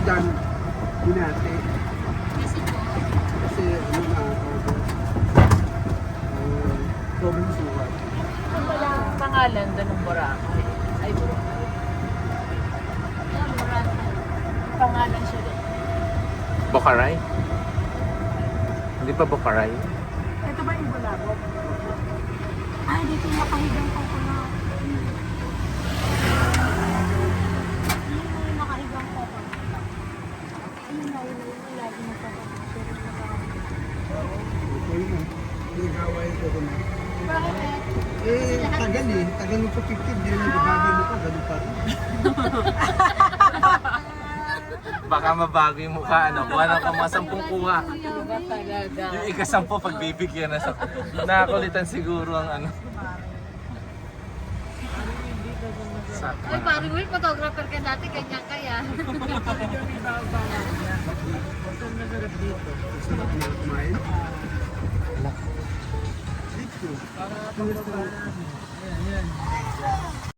dyan, binate. Kasi ano na, sobrang sukat. Ano wala ang pangalan doon ng Boracay? Ay, Boracay. Yan, Boracay. Pangalan siya din. Bocaray? Hindi pa Bocaray? Ito ba yung Bulabog? Ay, dito yung nakahigang coconut. Yun yung nakahigang coconut. Ayun na, lagi na coconut. Okay na. Pinag-away ko ko na. Bakit? Eh, tagal eh. Tagal mo pa 15. Hindi na nagbabago mo pa. Ganun pa rin. Baka mabago yung mukha, ano? Kuha na ka mga 10 kuha. Diba talaga? Yung ika-10 pagbibigyan na sa... Nakakulitan siguro ang ano. Ay, parang Will, photographer ka dati, ganyan kaya. Sarap na kumain. Dito.